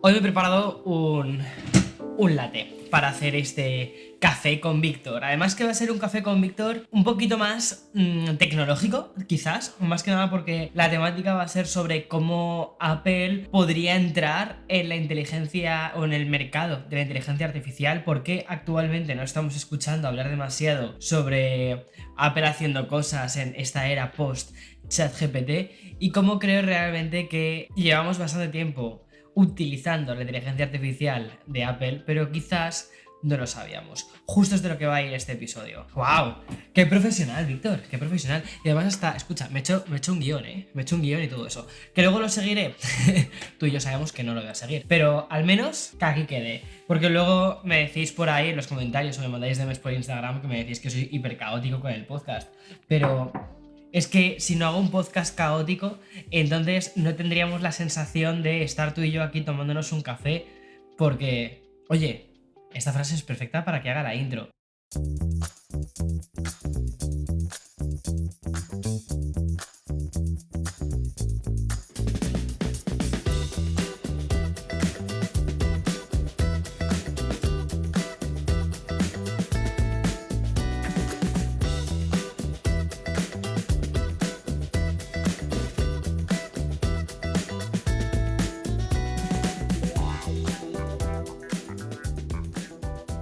Hoy me he preparado un latte para hacer este café con Víctor. Además que va a ser un café con Víctor un poquito más tecnológico, quizás, más que nada porque la temática va a ser sobre cómo Apple podría entrar en la inteligencia o en el mercado de la inteligencia artificial, porque actualmente no estamos escuchando hablar demasiado sobre Apple haciendo cosas en esta era post ChatGPT y cómo creo realmente que llevamos bastante tiempo utilizando la inteligencia artificial de Apple, pero quizás no lo sabíamos. Justo es de lo que va a ir este episodio. ¡Wow! ¡Qué profesional, Víctor! ¡Qué profesional! Y además hasta, escucha, me he hecho un guión, Me he hecho un guión y todo eso. ¿Que luego lo seguiré? Tú y yo sabemos que no lo voy a seguir. Pero al menos que aquí quede. Porque luego me decís por ahí en los comentarios o me mandáis DMs por Instagram que me decís que soy hiper caótico con el podcast. Pero es que si no hago un podcast caótico, entonces no tendríamos la sensación de estar tú y yo aquí tomándonos un café, porque, oye, esta frase es perfecta para que haga la intro.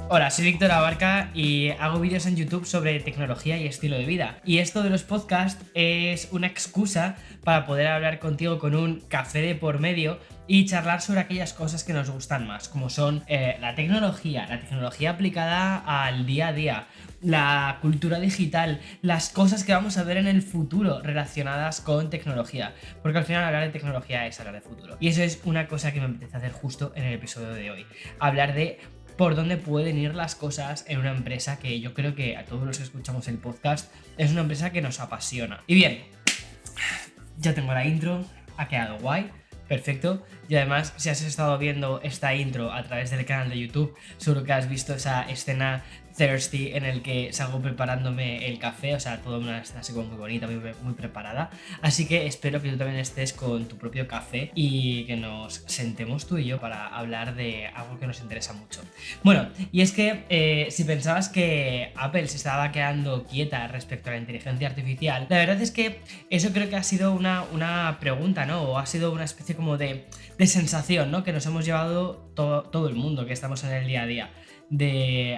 Hola, soy Víctor Abarca y hago vídeos en YouTube sobre tecnología y estilo de vida. Y esto de los podcasts es una excusa para poder hablar contigo con un café de por medio y charlar sobre aquellas cosas que nos gustan más, como son la tecnología aplicada al día a día, la cultura digital, las cosas que vamos a ver en el futuro relacionadas con tecnología, porque al final hablar de tecnología es hablar de futuro. Y eso es una cosa que me apetece hacer justo en el episodio de hoy, hablar de por dónde pueden ir las cosas en una empresa que yo creo que a todos los que escuchamos el podcast es una empresa que nos apasiona. Y bien, ya tengo la intro, ha quedado guay, perfecto. Y además, si has estado viendo esta intro a través del canal de YouTube, seguro que has visto esa escena thirsty en el que salgo preparándome el café, o sea, toda una escena así como muy bonita, muy preparada. Así que espero que tú también estés con tu propio café y que nos sentemos tú y yo para hablar de algo que nos interesa mucho. Bueno, y es que si pensabas que Apple se estaba quedando quieta respecto a la inteligencia artificial, la verdad es que eso creo que ha sido una pregunta, ¿no? O ha sido una especie como de sensación, ¿no? Que nos hemos llevado todo el mundo que estamos en el día a día,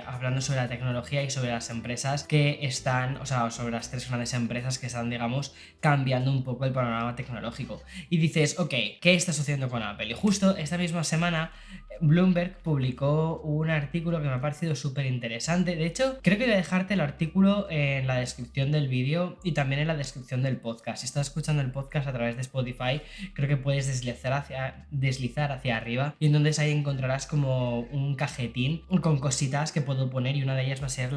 hablando sobre la tecnología y sobre las empresas que están, o sea, sobre las tres grandes empresas que están, digamos, cambiando un poco el panorama tecnológico. Y dices, ok, ¿qué está sucediendo con Apple? Y justo esta misma semana Bloomberg publicó un artículo que me ha parecido súper interesante. De hecho, creo que voy a dejarte el artículo en la descripción del vídeo y también en la descripción del podcast. Si estás escuchando el podcast a través de Spotify, creo que puedes deslizar hacia arriba y entonces ahí encontrarás como un cajetín con cositas que puedo poner y una de ellas va a ser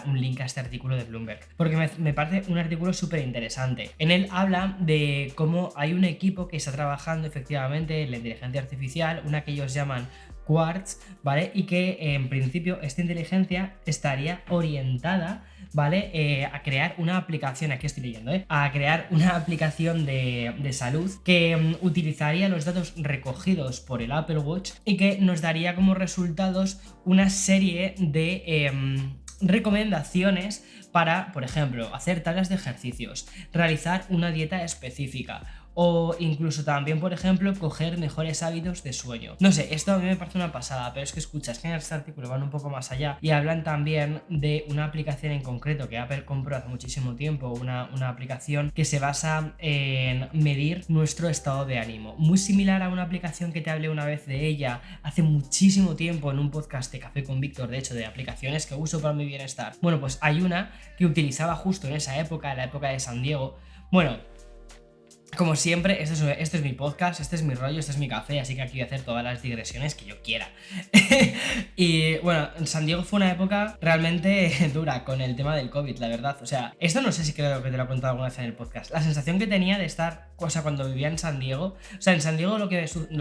un link a este artículo de Bloomberg, porque me parece un artículo súper interesante. En él habla de cómo hay un equipo que está trabajando efectivamente en la inteligencia artificial, una que ellos llaman Quartz, ¿vale? Y que en principio esta inteligencia estaría orientada, ¿vale? A crear una aplicación, aquí estoy leyendo, a crear una aplicación de salud que utilizaría los datos recogidos por el Apple Watch y que nos daría como resultados una serie de recomendaciones para, por ejemplo, hacer tablas de ejercicios, realizar una dieta específica o incluso también, por ejemplo, coger mejores hábitos de sueño. No sé, esto a mí me parece una pasada, pero es que escuchas que en este artículo van un poco más allá y hablan también de una aplicación en concreto que Apple compró hace muchísimo tiempo, una aplicación que se basa en medir nuestro estado de ánimo. Muy similar a una aplicación que te hablé una vez de ella hace muchísimo tiempo en un podcast de Café con Víctor, de hecho, de aplicaciones que uso para mi bienestar. Bueno, pues hay una que utilizaba justo en esa época, en la época de San Diego. Bueno, como siempre, este es mi podcast, este es mi rollo, este es mi café, así que aquí voy a hacer todas las digresiones que yo quiera. Y bueno, San Diego fue una época realmente dura con el tema del COVID, la verdad. O sea, esto no sé si creo que te lo he contado alguna vez en el podcast. La sensación que tenía de estar, o sea, cuando vivía en San Diego, o sea, en San Diego lo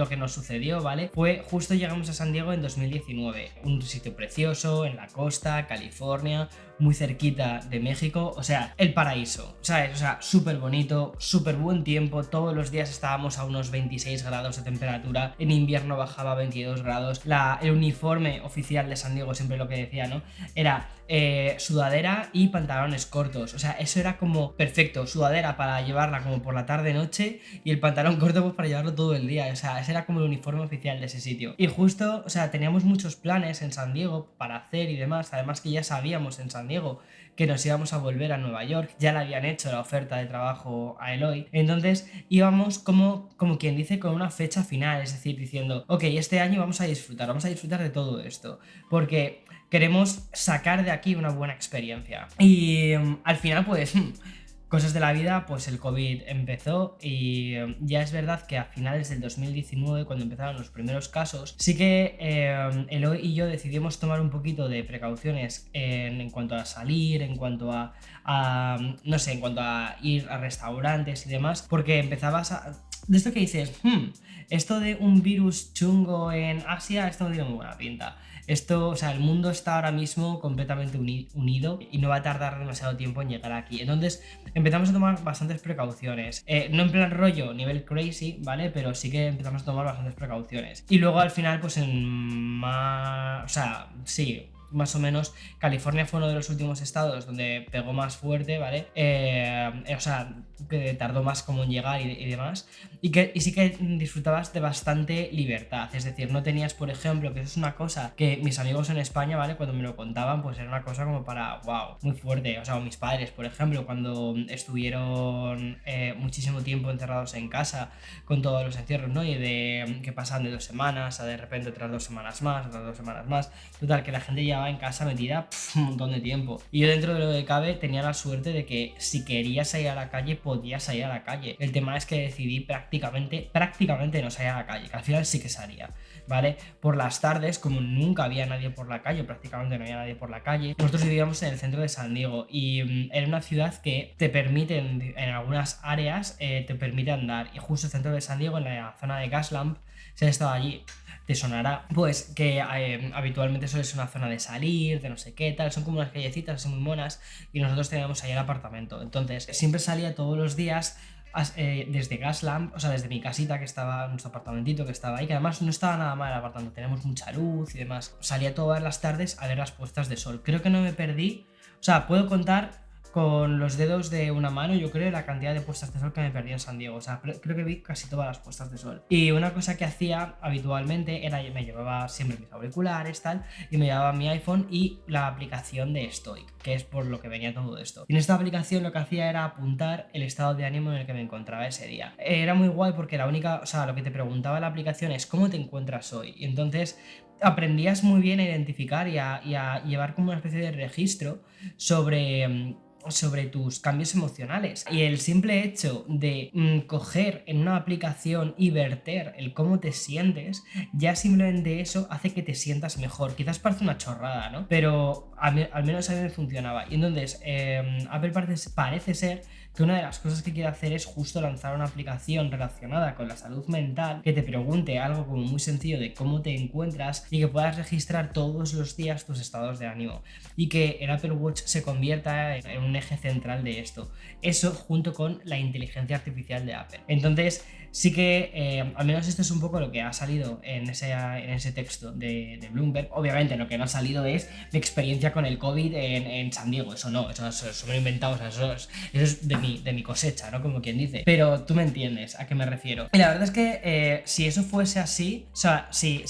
que nos sucedió, ¿vale? Fue justo llegamos a San Diego en 2019, un sitio precioso, en la costa, California, muy cerquita de México, o sea, el paraíso, ¿sabes? O sea, súper bonito, súper buen tiempo, tiempo, todos los días estábamos a unos 26 grados de temperatura, en invierno bajaba a 22 grados, el uniforme oficial de San Diego, siempre lo que decía, ¿no? Era sudadera y pantalones cortos, o sea, eso era como perfecto, sudadera para llevarla como por la tarde-noche y el pantalón corto pues para llevarlo todo el día, o sea, ese era como el uniforme oficial de ese sitio. Y justo, o sea, teníamos muchos planes en San Diego para hacer y demás, además que ya sabíamos en San Diego que nos íbamos a volver a Nueva York, ya le habían hecho la oferta de trabajo a Eloy, entonces íbamos como quien dice con una fecha final, es decir, diciendo, ok, este año vamos a disfrutar de todo esto, porque queremos sacar de aquí una buena experiencia. Y al final pues cosas de la vida, pues el COVID empezó y ya es verdad que a finales del 2019, cuando empezaron los primeros casos, sí que Eloy y yo decidimos tomar un poquito de precauciones en cuanto a salir, en cuanto no sé, en cuanto a ir a restaurantes y demás, porque empezabas a... De esto que dices, esto de un virus chungo en Asia, esto no tiene muy buena pinta. Esto, o sea, el mundo está ahora mismo completamente unido y no va a tardar demasiado tiempo en llegar aquí. Entonces empezamos a tomar bastantes precauciones. No en plan rollo, nivel crazy, ¿vale? Pero sí que empezamos a tomar bastantes precauciones. Y luego al final, pues o sea, sí, más o menos, California fue uno de los últimos estados donde pegó más fuerte, ¿vale? O sea, que tardó más como en llegar y demás. Y sí que disfrutabas de bastante libertad. Es decir, no tenías, por ejemplo, que eso es una cosa que mis amigos en España, ¿vale? Cuando me lo contaban, pues era una cosa como para, wow, muy fuerte. O sea, o mis padres, por ejemplo, cuando estuvieron muchísimo tiempo encerrados en casa con todos los encierros, ¿no? Y de que pasan de 2 semanas a de repente otras 2 semanas más, otras 2 semanas más. Total, que la gente llevaba en casa metida un montón de tiempo. Y yo, dentro de lo que cabe, tenía la suerte de que si querías salir a la calle, podías salir a la calle. El tema es que decidí prácticamente no salir a la calle, que al final sí que salía, ¿vale? Por las tardes, como nunca había nadie por la calle, prácticamente no había nadie por la calle, nosotros vivíamos en el centro de San Diego y era una ciudad que te permite, en algunas áreas, te permite andar. Y justo el centro de San Diego, en la zona de Gaslamp, se ha estado allí. Te sonará, pues que habitualmente eso es una zona de salir, de no sé qué tal, son como unas callecitas así muy monas y nosotros teníamos ahí el apartamento. Entonces siempre salía todos los días desde Gaslamp, o sea, desde mi casita que estaba, nuestro apartamentito que estaba ahí, que además no estaba nada mal el apartamento, tenemos mucha luz y demás. Salía todas las tardes a ver las puestas de sol. Creo que no me perdí, o sea, puedo contar con los dedos de una mano, yo creo, la cantidad de puestas de sol que me perdí en San Diego. O sea, creo que vi casi todas las puestas de sol. Y una cosa que hacía habitualmente era, me llevaba siempre mis auriculares, tal, y me llevaba mi iPhone y la aplicación de Stoic, que es por lo que venía todo esto. Y en esta aplicación lo que hacía era apuntar el estado de ánimo en el que me encontraba ese día. Era muy guay porque o sea, lo que te preguntaba la aplicación es ¿cómo te encuentras hoy? Y entonces aprendías muy bien a identificar y a llevar como una especie de registro sobre tus cambios emocionales. Y el simple hecho de coger en una aplicación y verter el cómo te sientes, ya simplemente eso hace que te sientas mejor. Quizás parece una chorrada, ¿no? Pero al menos a mí me funcionaba. Y entonces Apple parece ser que una de las cosas que quiere hacer es justo lanzar una aplicación relacionada con la salud mental que te pregunte algo como muy sencillo de cómo te encuentras y que puedas registrar todos los días tus estados de ánimo y que el Apple Watch se convierta en un eje central de esto. Eso junto con la inteligencia artificial de Apple. Entonces sí que al menos esto es un poco lo que ha salido en ese texto de Bloomberg. Obviamente lo que no ha salido es mi experiencia con el COVID en San Diego. Eso no, eso me lo he inventado, o sea, eso es de mi cosecha, ¿no? Como quien dice. Pero tú me entiendes a qué me refiero. Y la verdad es que si eso fuese así, o sea, si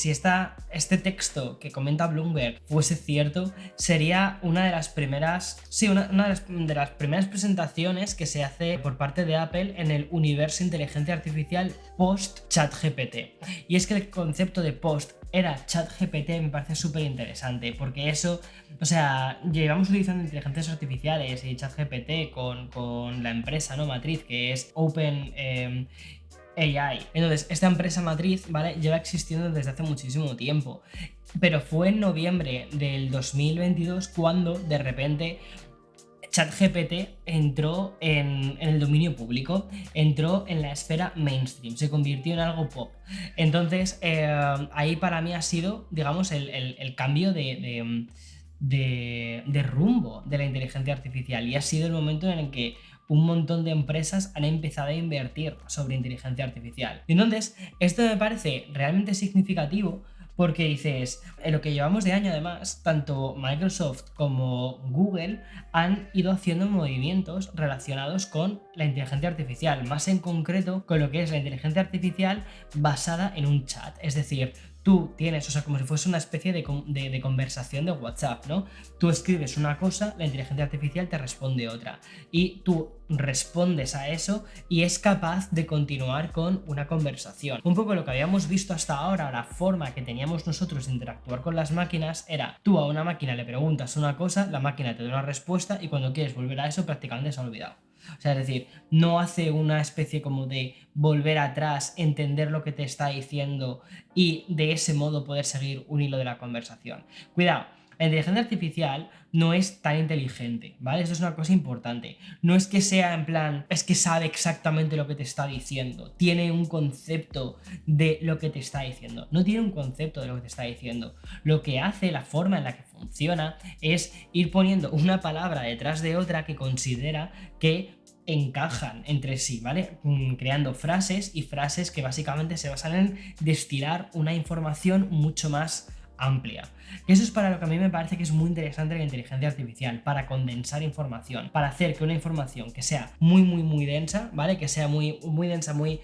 este texto que comenta Bloomberg fuese cierto, sería una de las primeras, sí, una de las primeras presentaciones que se hace por parte de Apple en el universo de inteligencia artificial post ChatGPT. Y es que el concepto de post era ChatGPT me parece súper interesante, porque eso, o sea, llevamos utilizando inteligencias artificiales y ChatGPT con la empresa, ¿no? Matriz, que es Open AI. Entonces, esta empresa matriz, ¿vale? Lleva existiendo desde hace muchísimo tiempo. Pero fue en noviembre del 2022 cuando de repente ChatGPT entró en el dominio público, entró en la esfera mainstream, se convirtió en algo pop. Entonces, ahí para mí ha sido, digamos, el cambio de rumbo de la inteligencia artificial y ha sido el momento en el que un montón de empresas han empezado a invertir sobre inteligencia artificial. Y entonces, esto me parece realmente significativo porque dices, en lo que llevamos de año además, tanto Microsoft como Google han ido haciendo movimientos relacionados con la inteligencia artificial, más en concreto con lo que es la inteligencia artificial basada en un chat. Es decir, tú tienes, o sea, como si fuese una especie de conversación de WhatsApp, ¿no? Tú escribes una cosa, la inteligencia artificial te responde otra. Y tú respondes a eso y es capaz de continuar con una conversación. Un poco lo que habíamos visto hasta ahora, la forma que teníamos nosotros de interactuar con las máquinas era, tú a una máquina le preguntas una cosa, la máquina te da una respuesta y cuando quieres volver a eso prácticamente se ha olvidado. O sea, es decir, no hace una especie como de volver atrás, entender lo que te está diciendo y de ese modo poder seguir un hilo de la conversación. Cuidado, la inteligencia artificial no es tan inteligente, ¿vale? Eso es una cosa importante. No es que sea en plan, es que sabe exactamente lo que te está diciendo, tiene un concepto de lo que te está diciendo. No tiene un concepto de lo que te está diciendo. Lo que hace, la forma en la que funciona, es ir poniendo una palabra detrás de otra que considera que encajan entre sí, ¿vale? Creando frases y frases que básicamente se basan en destilar una información mucho más amplia. Eso es para lo que a mí me parece que es muy interesante la inteligencia artificial, para condensar información, para hacer que una información que sea muy densa, ¿vale? Que sea muy densa, muy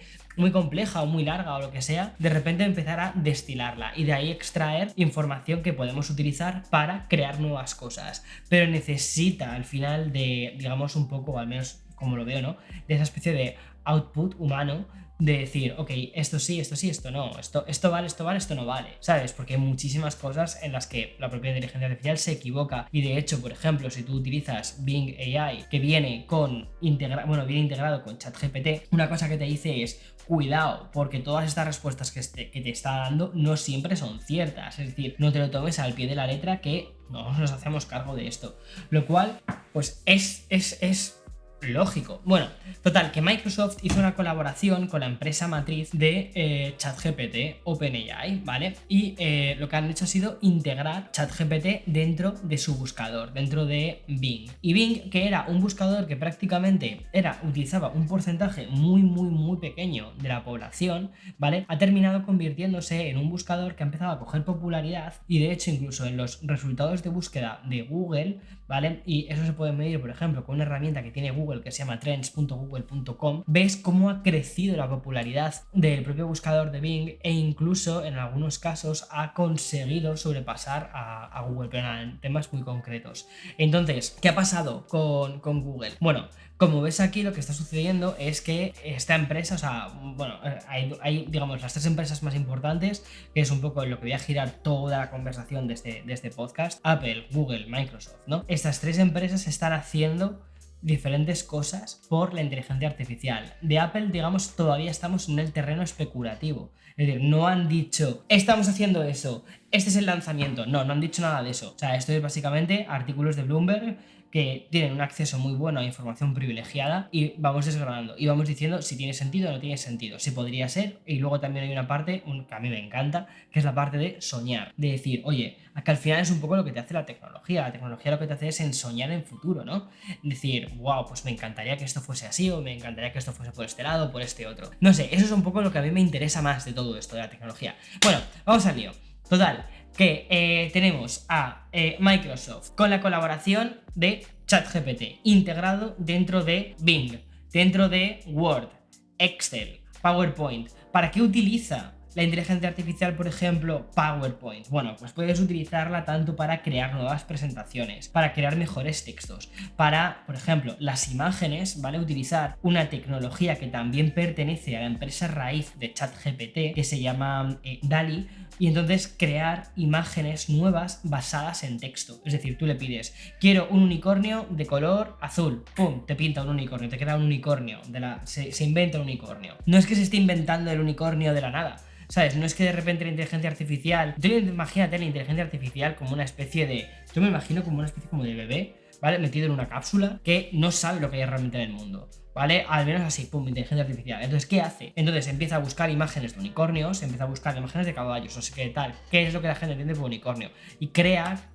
compleja o muy larga o lo que sea, de repente empezar a destilarla y de ahí extraer información que podemos utilizar para crear nuevas cosas. Pero necesita al final de, digamos, un poco, o al menos como lo veo, ¿no? De esa especie de output humano de decir, ok, esto sí, esto no, esto vale, esto no vale, ¿sabes? Porque hay muchísimas cosas en las que la propia inteligencia artificial se equivoca y de hecho, por ejemplo, si tú utilizas Bing AI, que viene viene integrado con ChatGPT, una cosa que te dice es, cuidado, porque todas estas respuestas que te está dando no siempre son ciertas, es decir, no te lo tomes al pie de la letra que no nos hacemos cargo de esto, lo cual, pues es lógico. Bueno, total, que Microsoft hizo una colaboración con la empresa matriz de ChatGPT, OpenAI, ¿vale? Y lo que han hecho ha sido integrar ChatGPT dentro de su buscador, dentro de Bing. Y Bing, que era un buscador que prácticamente utilizaba un porcentaje muy pequeño de la población, ¿vale? Ha terminado convirtiéndose en un buscador que ha empezado a coger popularidad y de hecho incluso en los resultados de búsqueda de Google, ¿vale? Y eso se puede medir, por ejemplo, con una herramienta que tiene Google que se llama trends.google.com, ves cómo ha crecido la popularidad del propio buscador de Bing e incluso en algunos casos ha conseguido sobrepasar a Google, pero en temas muy concretos. Entonces, ¿qué ha pasado con Google? Bueno, como ves aquí, lo que está sucediendo es que esta empresa, o sea, bueno, hay digamos las tres empresas más importantes, que es un poco en lo que voy a girar toda la conversación de este podcast: Apple, Google, Microsoft, ¿no? Estas tres empresas están haciendo diferentes cosas por la inteligencia artificial. De Apple, digamos, todavía estamos en el terreno especulativo. Es decir, no han dicho, estamos haciendo eso, este es el lanzamiento. No han dicho nada de eso. O sea, esto es básicamente artículos de Bloomberg que tienen un acceso muy bueno a información privilegiada y vamos desgranando y vamos diciendo si tiene sentido o no tiene sentido, si podría ser. Y luego también hay una parte que a mí me encanta, que es la parte de soñar, de decir, oye, que al final es un poco lo que te hace la tecnología lo que te hace es ensoñar en futuro, ¿no? Decir, wow, pues me encantaría que esto fuese así o me encantaría que esto fuese por este lado o por este otro. No sé, eso es un poco lo que a mí me interesa más de todo esto de la tecnología. Bueno, vamos al lío. Total, que tenemos a Microsoft con la colaboración de ChatGPT integrado dentro de Bing, dentro de Word, Excel, PowerPoint. ¿Para qué utiliza la inteligencia artificial, por ejemplo, PowerPoint? Bueno, pues puedes utilizarla tanto para crear nuevas presentaciones, para crear mejores textos, para, por ejemplo, las imágenes, ¿vale? Utilizar una tecnología que también pertenece a la empresa raíz de ChatGPT, que se llama DALL-E, y entonces crear imágenes nuevas basadas en texto. Es decir, tú le pides, quiero un unicornio de color azul, ¡pum!, te pinta un unicornio, te crea un unicornio, se inventa un unicornio. No es que se esté inventando el unicornio de la nada, ¿sabes? No es que de repente la inteligencia artificial... Imagínate la inteligencia artificial como una especie de... Yo me imagino como una especie como de bebé, ¿vale? Metido en una cápsula que no sabe lo que hay realmente en el mundo. ¿vale? Al menos así, pum, inteligencia artificial. Entonces, ¿qué hace? Entonces empieza a buscar imágenes de unicornios, empieza a buscar imágenes de caballos, no sé qué tal. ¿Qué es lo que la gente entiende por unicornio? Y crea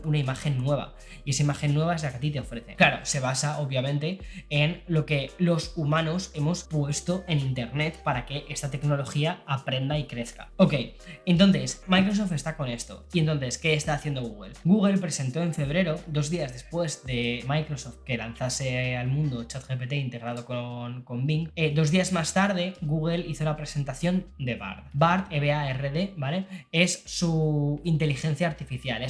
una imagen nueva. Y esa imagen nueva es la que a ti te ofrece. Claro, se basa obviamente en lo que los humanos hemos puesto en internet para que esta tecnología aprenda y crezca. Ok, entonces Microsoft está con esto. Y entonces, ¿qué está haciendo Google? Google presentó en febrero, 2 días después de Microsoft que lanzase al mundo ChatGPT integrado con Bing, 2 días más tarde Google hizo la presentación de Bard. Bard, B-A-R-D, ¿vale? Es su inteligencia artificial,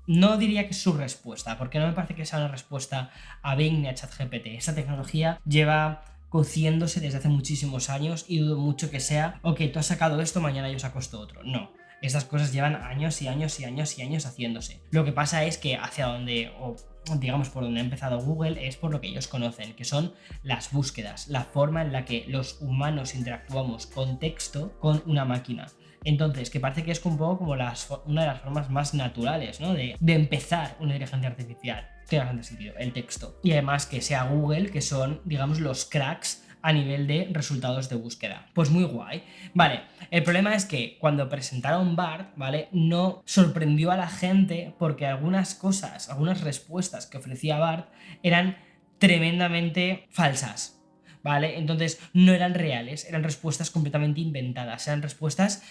no diría que es su respuesta, porque no me parece que sea una respuesta a Bing ni a ChatGPT. Esta tecnología lleva cociéndose desde hace muchísimos años y dudo mucho que sea, ok, tú has sacado esto, mañana yo saco esto otro. No. Estas cosas llevan años y años y años y años haciéndose. Lo que pasa es que hacia donde, o digamos por donde ha empezado Google, es por lo que ellos conocen, que son las búsquedas, la forma en la que los humanos interactuamos con texto con una máquina. Entonces, que parece que es un poco como una de las formas más naturales, ¿no? De empezar una inteligencia artificial. Tiene bastante sentido, el texto. Y además que sea Google, que son, digamos, los cracks a nivel de resultados de búsqueda. Pues muy guay. Vale, el problema es que cuando presentaron Bard, ¿vale? No sorprendió a la gente porque algunas cosas, algunas respuestas que ofrecía Bard eran tremendamente falsas, ¿vale? Entonces no eran reales, eran respuestas completamente inventadas, eran respuestas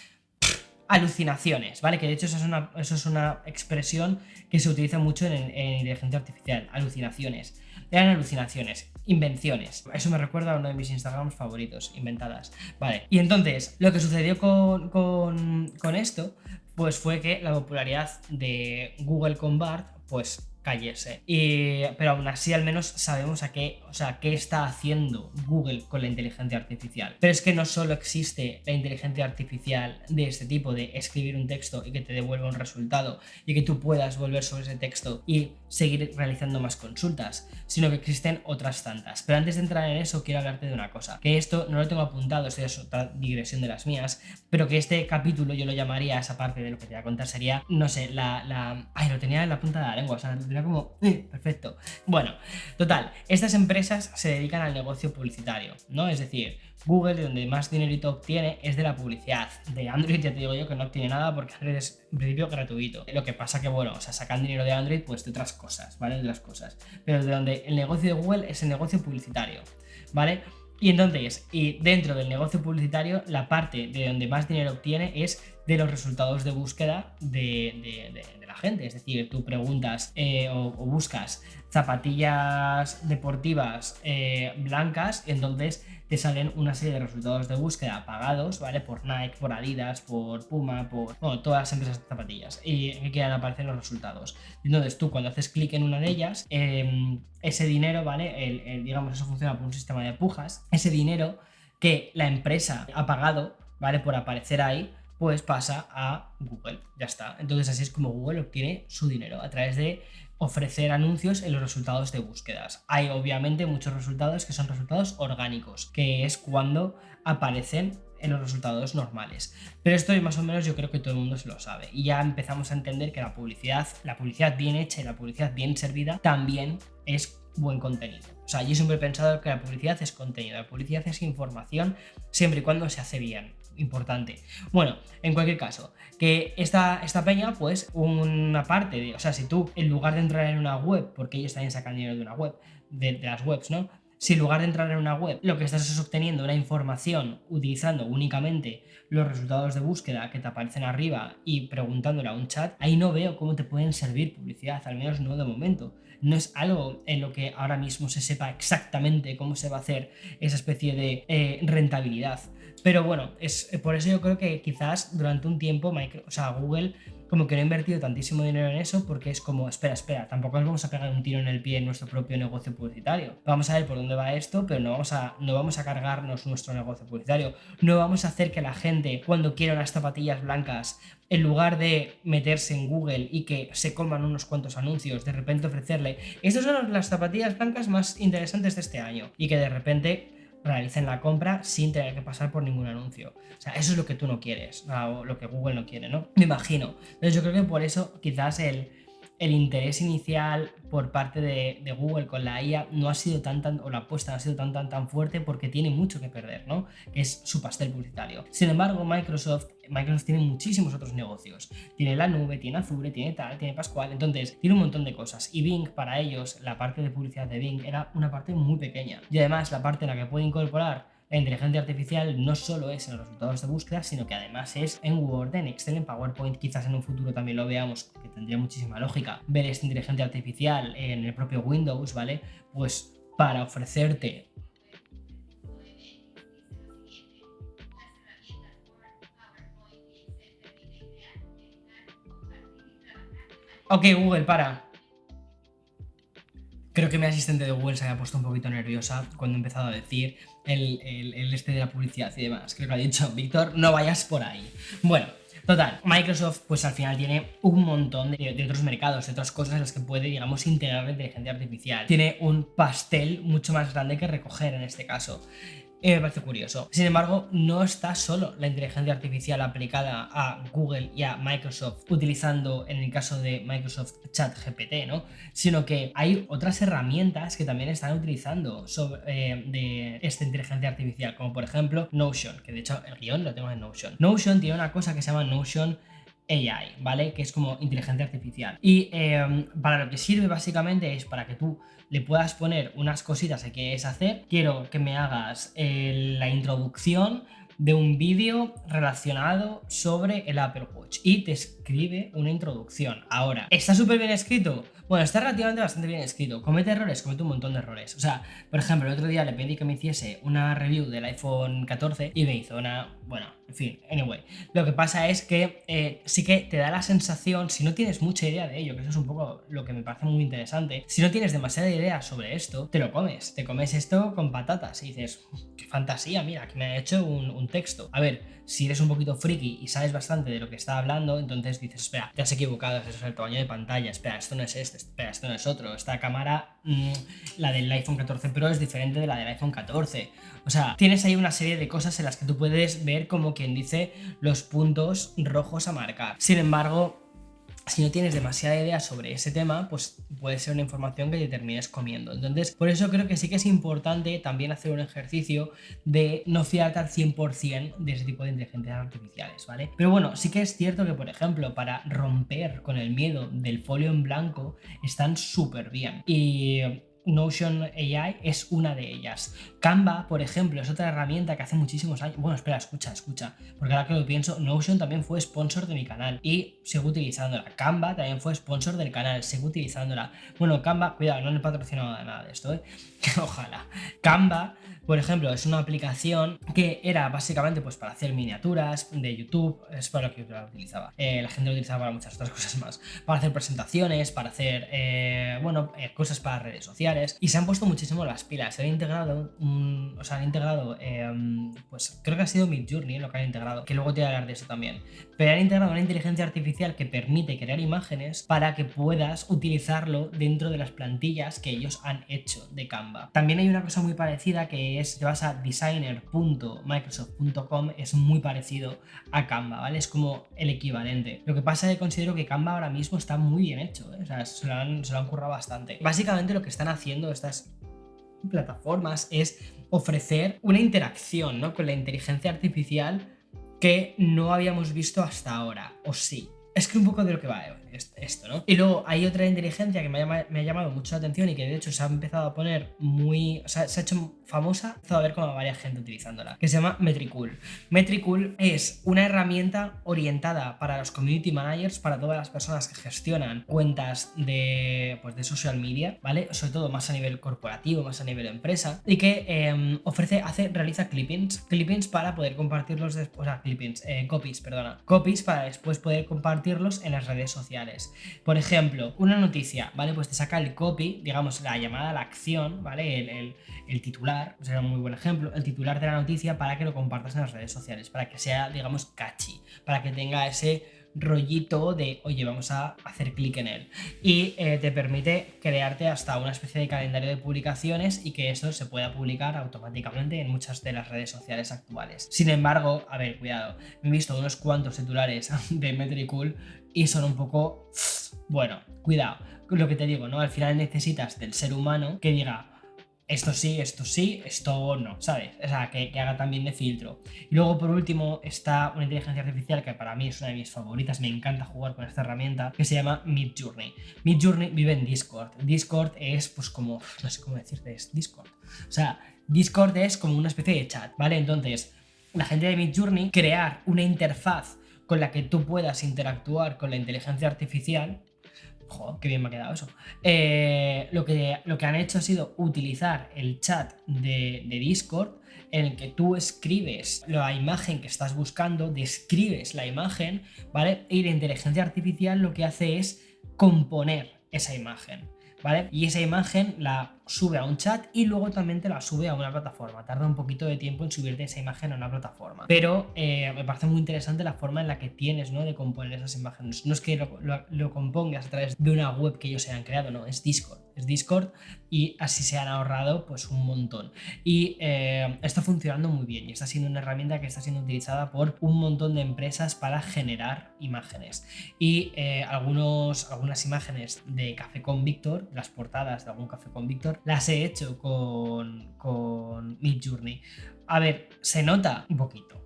alucinaciones, ¿vale? Que de hecho eso es una expresión que se utiliza mucho en inteligencia artificial, alucinaciones. Eran alucinaciones, invenciones. Eso me recuerda a uno de mis Instagrams favoritos, inventadas. Vale, y entonces lo que sucedió con esto, pues fue que la popularidad de Google con Bard, pues cayese. Pero aún así al menos sabemos qué está haciendo Google con la inteligencia artificial. Pero es que no solo existe la inteligencia artificial de este tipo, de escribir un texto y que te devuelva un resultado y que tú puedas volver sobre ese texto y seguir realizando más consultas, sino que existen otras tantas. Pero antes de entrar en eso quiero hablarte de una cosa, que esto no lo tengo apuntado, esto es otra digresión de las mías, pero que este capítulo yo lo llamaría, esa parte de lo que te voy a contar sería, no sé, ay, lo tenía en la punta de la lengua, o sea, lo tenía como, perfecto. Bueno, total, estas empresas se dedican al negocio publicitario, ¿no? Es decir, Google, de donde más dinerito obtiene, es de la publicidad. De Android ya te digo yo que no obtiene nada porque Android es en principio gratuito. Lo que pasa que, bueno, o sea, sacan dinero de Android pues de otras cosas, ¿vale? De otras cosas. Pero de donde el negocio de Google es el negocio publicitario, ¿vale? Y entonces, y dentro del negocio publicitario, la parte de donde más dinero obtiene es de los resultados de búsqueda de la gente. Es decir, tú preguntas o buscas zapatillas deportivas blancas y entonces te salen una serie de resultados de búsqueda pagados, ¿vale? Por Nike, por Adidas, por Puma, por todas las empresas de zapatillas y que quieran aparecer los resultados. Entonces tú cuando haces clic en una de ellas, ese dinero, ¿vale? Digamos, eso funciona por un sistema de pujas. Ese dinero que la empresa ha pagado, ¿vale? Por aparecer ahí, pues pasa a Google, ya está. Entonces así es como Google obtiene su dinero, a través de ofrecer anuncios en los resultados de búsquedas. Hay obviamente muchos resultados que son resultados orgánicos, que es cuando aparecen en los resultados normales. Pero esto más o menos yo creo que todo el mundo se lo sabe. Y ya empezamos a entender que la publicidad bien hecha y la publicidad bien servida también es buen contenido. O sea, yo siempre he pensado que la publicidad es contenido, la publicidad es información siempre y cuando se hace bien. Importante. Bueno, en cualquier caso, que esta peña, pues una parte de, o sea, si tú en lugar de entrar en una web, porque ellos también sacan dinero de una web, de las webs, ¿no? Si en lugar de entrar en una web, lo que estás es obteniendo una información utilizando únicamente los resultados de búsqueda que te aparecen arriba y preguntándole a un chat, ahí no veo cómo te pueden servir publicidad, al menos no de momento. No es algo en lo que ahora mismo se sepa exactamente cómo se va a hacer esa especie de rentabilidad. Pero bueno, es por eso yo creo que quizás durante un tiempo Google como que no ha invertido tantísimo dinero en eso, porque es como, espera, tampoco nos vamos a pegar un tiro en el pie en nuestro propio negocio publicitario. Vamos a ver por dónde va esto, pero no vamos a cargarnos nuestro negocio publicitario. No vamos a hacer que la gente, cuando quiera unas zapatillas blancas, en lugar de meterse en Google y que se coman unos cuantos anuncios, de repente ofrecerle, estas son las zapatillas blancas más interesantes de este año, y que de repente realicen la compra sin tener que pasar por ningún anuncio. O sea, eso es lo que tú no quieres, o lo que Google no quiere, ¿no? Me imagino. Entonces yo creo que por eso quizás el interés inicial por parte de Google con la IA no ha sido o la apuesta no ha sido tan fuerte porque tiene mucho que perder, ¿no? Es su pastel publicitario. Sin embargo, Microsoft tiene muchísimos otros negocios. Tiene la nube, tiene Azure, tiene tal, tiene Pascual, entonces tiene un montón de cosas. Y Bing, para ellos, la parte de publicidad de Bing era una parte muy pequeña. Y además, la parte en la que puede incorporar la inteligencia artificial no solo es en los resultados de búsqueda, sino que además es en Word, en Excel, en PowerPoint. Quizás en un futuro también lo veamos, que tendría muchísima lógica ver esta inteligencia artificial en el propio Windows, ¿vale? Pues para ofrecerte... Ok, Google, para. Creo que mi asistente de Google se había puesto un poquito nerviosa cuando he empezado a decir el este de la publicidad y demás. Creo que ha dicho, Víctor, no vayas por ahí. Bueno, total, Microsoft pues al final tiene un montón de otros mercados, de otras cosas en las que puede, digamos, integrar la inteligencia artificial. Tiene un pastel mucho más grande que recoger en este caso. Me parece curioso. Sin embargo, no está solo la inteligencia artificial aplicada a Google y a Microsoft utilizando, en el caso de Microsoft, ChatGPT, ¿no? Sino que hay otras herramientas que también están utilizando de esta inteligencia artificial, como por ejemplo Notion, que de hecho el guión lo tengo en Notion. Notion tiene una cosa que se llama Notion AI, ¿vale? Que es como inteligencia artificial. Y para lo que sirve básicamente es para que tú le puedas poner unas cositas que quieres hacer. Quiero que me hagas la introducción de un vídeo relacionado sobre el Apple Watch y te escribe una introducción. Ahora, ¿está súper bien escrito? Bueno, está relativamente bastante bien escrito. ¿Comete errores? Comete un montón de errores. O sea, por ejemplo, el otro día le pedí que me hiciese una review del iPhone 14 y me hizo una... Bueno, en fin, anyway. Lo que pasa es que sí que te da la sensación, si no tienes mucha idea de ello, que eso es un poco lo que me parece muy interesante, si no tienes demasiada idea sobre esto, te lo comes. Te comes esto con patatas y dices, qué fantasía, mira, que me ha hecho un texto. A ver, si eres un poquito friki y sabes bastante de lo que está hablando, entonces dices, espera, te has equivocado, ese es el tamaño de pantalla, espera, esto no es este, espera, esto no es otro, esta cámara, la del iPhone 14 Pro es diferente de la del iPhone 14. O sea, tienes ahí una serie de cosas en las que tú puedes ver como quien dice los puntos rojos a marcar. Sin embargo, si no tienes demasiada idea sobre ese tema, pues puede ser una información que te termines comiendo. Entonces, por eso creo que sí que es importante también hacer un ejercicio de no fiarte al 100% de ese tipo de inteligencias artificiales, ¿vale? Pero bueno, sí que es cierto que, por ejemplo, para romper con el miedo del folio en blanco, están súper bien. Y Notion AI es una de ellas. Canva, por ejemplo, es otra herramienta que hace muchísimos años... Bueno, espera, escucha, porque ahora que lo pienso, Notion también fue sponsor de mi canal y sigo utilizándola. Canva también fue sponsor del canal, sigo utilizándola. Bueno, Canva, cuidado, no le he patrocinado nada de esto, ojalá. Canva, por ejemplo, es una aplicación que era básicamente pues para hacer miniaturas de YouTube, es para lo que yo la utilizaba. La gente lo utilizaba para muchas otras cosas más, para hacer presentaciones, para hacer, cosas para redes sociales, y se han puesto muchísimo las pilas. Se han integrado, pues creo que ha sido Midjourney lo que han integrado, que luego te voy a hablar de eso también, pero han integrado una inteligencia artificial que permite crear imágenes para que puedas utilizarlo dentro de las plantillas que ellos han hecho de Canva. También hay una cosa muy parecida que es, te vas a designer.microsoft.com, es muy parecido a Canva, ¿vale? Es como el equivalente. Lo que pasa es que considero que Canva ahora mismo está muy bien hecho, ¿eh? O sea, se lo han currado bastante. Básicamente lo que están haciendo estas plataformas es ofrecer una interacción, ¿no?, con la inteligencia artificial que no habíamos visto hasta ahora, o sí. Es que un poco de lo que va esto, ¿no? Y luego hay otra inteligencia que me ha llamado mucho la atención y que de hecho se ha empezado a poner muy... O sea, se ha hecho famosa, he empezado a ver como varias gente utilizándola, que se llama Metricool. Metricool es una herramienta orientada para los community managers, para todas las personas que gestionan cuentas de social media, ¿vale? Sobre todo más a nivel corporativo, más a nivel empresa, y que realiza clippings para poder compartirlos después, copies para después poder compartirlos en las redes sociales. Por ejemplo, una noticia, ¿vale? Pues te saca el copy, digamos, la llamada a la acción, ¿vale? El titular, será un muy buen ejemplo, el titular de la noticia para que lo compartas en las redes sociales, para que sea, digamos, catchy, para que tenga ese rollito de, oye, vamos a hacer clic en él. Y te permite crearte hasta una especie de calendario de publicaciones y que eso se pueda publicar automáticamente en muchas de las redes sociales actuales. Sin embargo, a ver, cuidado, me he visto unos cuantos titulares de Metricool y son un poco... Bueno, cuidado, con lo que te digo, ¿no? Al final necesitas del ser humano que diga esto sí, esto no, ¿sabes? O sea, que haga también de filtro. Y luego, por último, está una inteligencia artificial que para mí es una de mis favoritas, me encanta jugar con esta herramienta, que se llama Midjourney. Midjourney vive en Discord. Discord es, pues como, no sé cómo decirte, es Discord. O sea, Discord es como una especie de chat, ¿vale? Entonces, la gente de Midjourney, crear una interfaz con la que tú puedas interactuar con la inteligencia artificial. Joder, qué bien me ha quedado eso. Lo que han hecho ha sido utilizar el chat de Discord en el que tú escribes la imagen que estás buscando, describes la imagen, ¿vale? Y la inteligencia artificial lo que hace es componer esa imagen, ¿vale? Y esa imagen la sube a un chat y luego también te la sube a una plataforma. Tarda un poquito de tiempo en subirte esa imagen a una plataforma. Pero me parece muy interesante la forma en la que tienes, ¿no? De componer esas imágenes. No es que lo compongas a través de una web que ellos hayan creado, no, es Discord. Es Discord y así se han ahorrado pues un montón. Y está funcionando muy bien y está siendo una herramienta que está siendo utilizada por un montón de empresas para generar imágenes. Y algunas imágenes de Café con Víctor, las portadas de algún Café con Víctor, las he hecho con Midjourney. A ver, se nota un poquito.